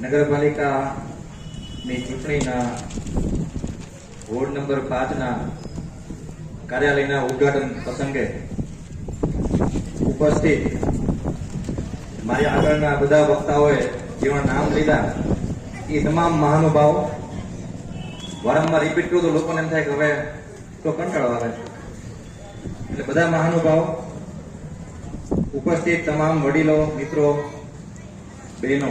નગરપાલિકાની ચૂંટણીના ward number 5ના કાર્યાલયના ઉદ્ઘાટન પ્રસંગે ઉપસ્થિત મારી આગળના બધા વક્તાઓએ જેવા નામ લીધા એ તમામ મહાનુભાવ વારંવાર રિપીટ કરું તો લોકોને એમ થાય કે હવે તો કંટાળો આવે એટલે બધા મહાનુભાવ ઉપસ્થિત તમામ વડીલો મિત્રો બહેનો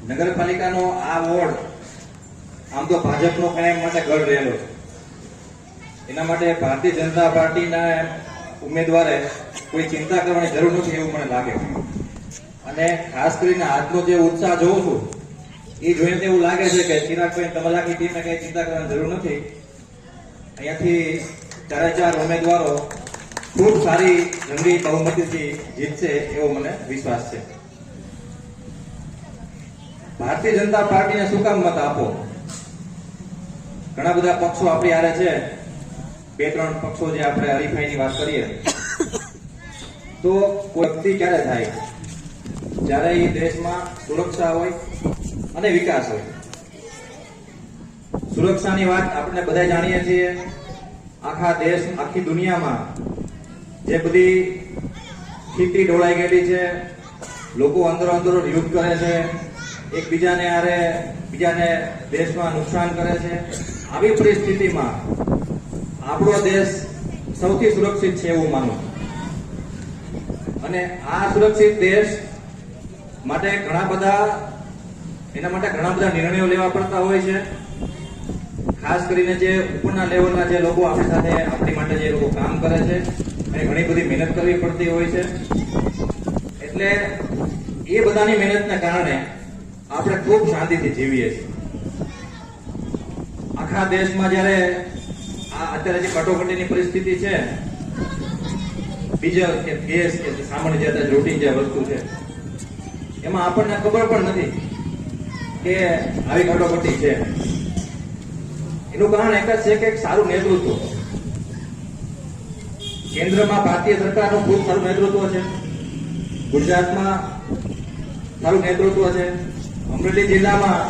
નગરપાલિકાનો આ વોર્ડ આમ તો ભાજપનો કાયમ માટે ગઢ રહેલો છે. એના માટે ભારતીય જનતા પાર્ટીના ઉમેદવારે કોઈ ચિંતા કરવાની જરૂર નથી એવું મને લાગે અને ખાસ કરીને આજનો જે ઉત્સાહ જોઉં છું એ જોઈને એવું લાગે છે કે ચિરાગભાઈ તમારાની ટીમને કઈ ચિંતા કરવાની જરૂર નથી. અહીંયાથી 4 ઉમેદવારો ખૂબ સારી જંગી બહુમતીથી જીતશે એવો મને વિશ્વાસ છે. ભારતીય જનતા પાર્ટીને શું કામ મત આપો? ઘણા બધા પક્ષો આપણી હારે છે. 2-3 પક્ષો જે આપણે હરીફાઈની વાત કરીએ તો કોઈ વ્યક્તિ ક્યારે થાય જ્યારે એ દેશમાં સુરક્ષા હોય અને વિકાસ હોય. સુરક્ષાની વાત આપણે બધા જાણીએ છીએ. આખા દેશ આખી દુનિયામાં જે બધી સ્થિતિ ઢોળાઈ ગયેલી છે, લોકો અંદરો યુદ્ધ કરે છે, બીજાને દેશમાં નુકસાન કરે છે. આવી પરિસ્થિતિમાં આપણો દેશ સૌથી સુરક્ષિત છે એવું માનું અને આ સુરક્ષિત દેશ માટે ઘણા બધા નિર્ણયો લેવા પડતા હોય છે. ખાસ કરીને જે ઉપરના લેવલના જે લોકો આપણી માટે જે લોકો કામ કરે છે અને ઘણી બધી મહેનત કરવી પડતી હોય છે. એટલે એ બધાની મહેનતને કારણે આપણે ખૂબ શાંતિથી જીવીએ છીએ. આખા દેશમાં જ્યારે અત્યારે જે કટોકટીની પરિસ્થિતિ છે, ડીઝલ કે ગેસ કે સામાન્ય જે રૂટીન જે વસ્તુ છે એમાં આપણને ખબર પણ નથી કે આવી કટોકટી છે. એનું કારણ એક જ છે કે સારું નેતૃત્વ. કેન્દ્રમાં ભારતીય સરકારનું ખૂબ સારું નેતૃત્વ છે. ગુજરાતમાં સારું નેતૃત્વ છે. અમરેલી જિલ્લામાં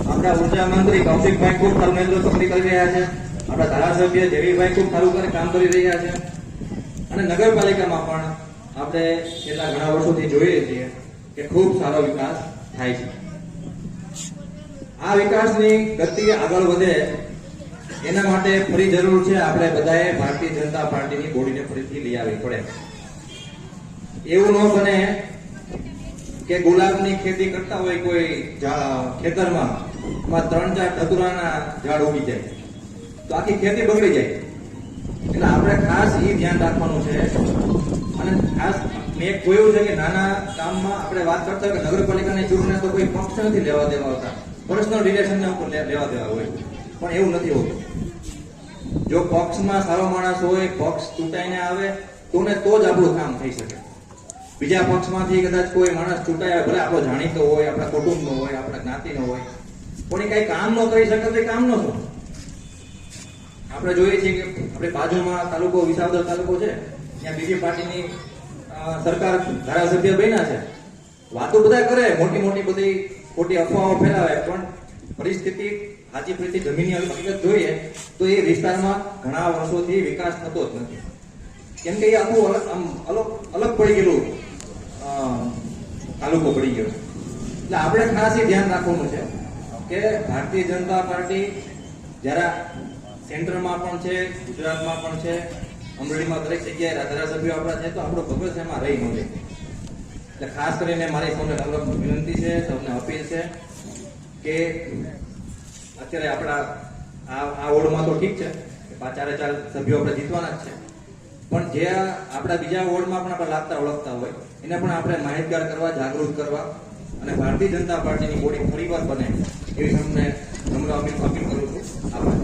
આપણા ઉર્જા મંત્રી કૌશિકભાઈ ખૂબ સારું નેતૃત્વ કરી રહ્યા છે. આપણા ધારાસભ્ય જયવીરભાઈ ખૂબ સારું કામ કરી રહ્યા છે અને નગરપાલિકામાં પણ આપણે છેલ્લા ઘણા વર્ષોથી જોઈએ છીએ કે ખૂબ સારો વિકાસ થાય છે. આ વિકાસની ગતિ આગળ વધે એના માટે ફરી જરૂર છે આપણે બધાએ ભારતીય જનતા પાર્ટીની બોડીને ફરીથી લઈ આવવી પડે. એવું ન બને કે ગુલાબની ખેતી કરતા હોય કોઈ ખેતરમાં 3-4 ધતુરાના ઝાડ ઉગી જાય તો આખી ખેતી બગડી જાય. એટલે આપણે ખાસ એ ધ્યાન રાખવાનું છે અને ખાસ મેં જોયું છે કે નાના કામમાં આપણે વાત કરતા હોય કે નગરપાલિકાની ચૂંટણી તો કોઈ પક્ષ નથી લેવા દેવા હોતા, પર્સનલ રિલેશનને ઉપર લેવા દેવા હોય, પણ એવું નથી હોતું. જો પક્ષમાં સારો માણસ હોય, પક્ષ ચૂંટાઈને આવે તો જ આપણું કામ થઈ શકે. બીજા પક્ષમાંથી કદાચ કોઈ માણસ ચૂંટાય ભલે આપણો જાણીતો હોય, આપણા કુટુંબનો હોય, આપણા જ્ઞાતિનો હોય, પણ એ કઈ કામ ન કરી શકે તો એ કામ ન શું? આપણે જોઈએ છીએ કે આપણે બાજુમાં તાલુકો વિસાવદર તાલુકો છે, ત્યાં બીજી પાર્ટીની સરકાર ધારાસભ્ય બન્યા છે. વાતો બધા કરે, મોટી બધી ખોટી અફવાઓ ફેલાવે, પણ પરિસ્થિતિ સાચી પરિસ્થિતિ જમીનની હકીકત જોઈએ તો એ વિસ્તારમાં ઘણા વર્ષોથી વિકાસ થતો જ નથી. કેમ કે એ આખું અલગ પડી ગયેલું તાલુકો પડી ગયો. એટલે આપણે ખાસ એ ધ્યાન રાખવાનું છે કે ભારતીય જનતા પાર્ટી જરા સેન્ટરમાં પણ છે, ગુજરાતમાં પણ છે, અમરેલીમાં દરેક જગ્યાએ ધારાસભ્યો આપણા છે, તો આપણો ભગત એમાં રહી ન જાય. એટલે ખાસ કરીને મારી સૌને વિનંતી છે, સૌને અપીલ છે કે અત્યારે આપણા આ વોર્ડમાં તો ઠીક છે કે 4 સભ્યો આપણે જીતવાના જ છે, પણ જે આપણા બીજા વોર્ડમાં પણ આપણે લાગતા ઓળખતા હોય એને પણ આપણે માહિતગાર કરવા, જાગૃત કરવા અને ભારતીય જનતા પાર્ટીની બોડી ફરીવાર બને એવી તમને નમ્ર અપીલ કરું છું. આભાર.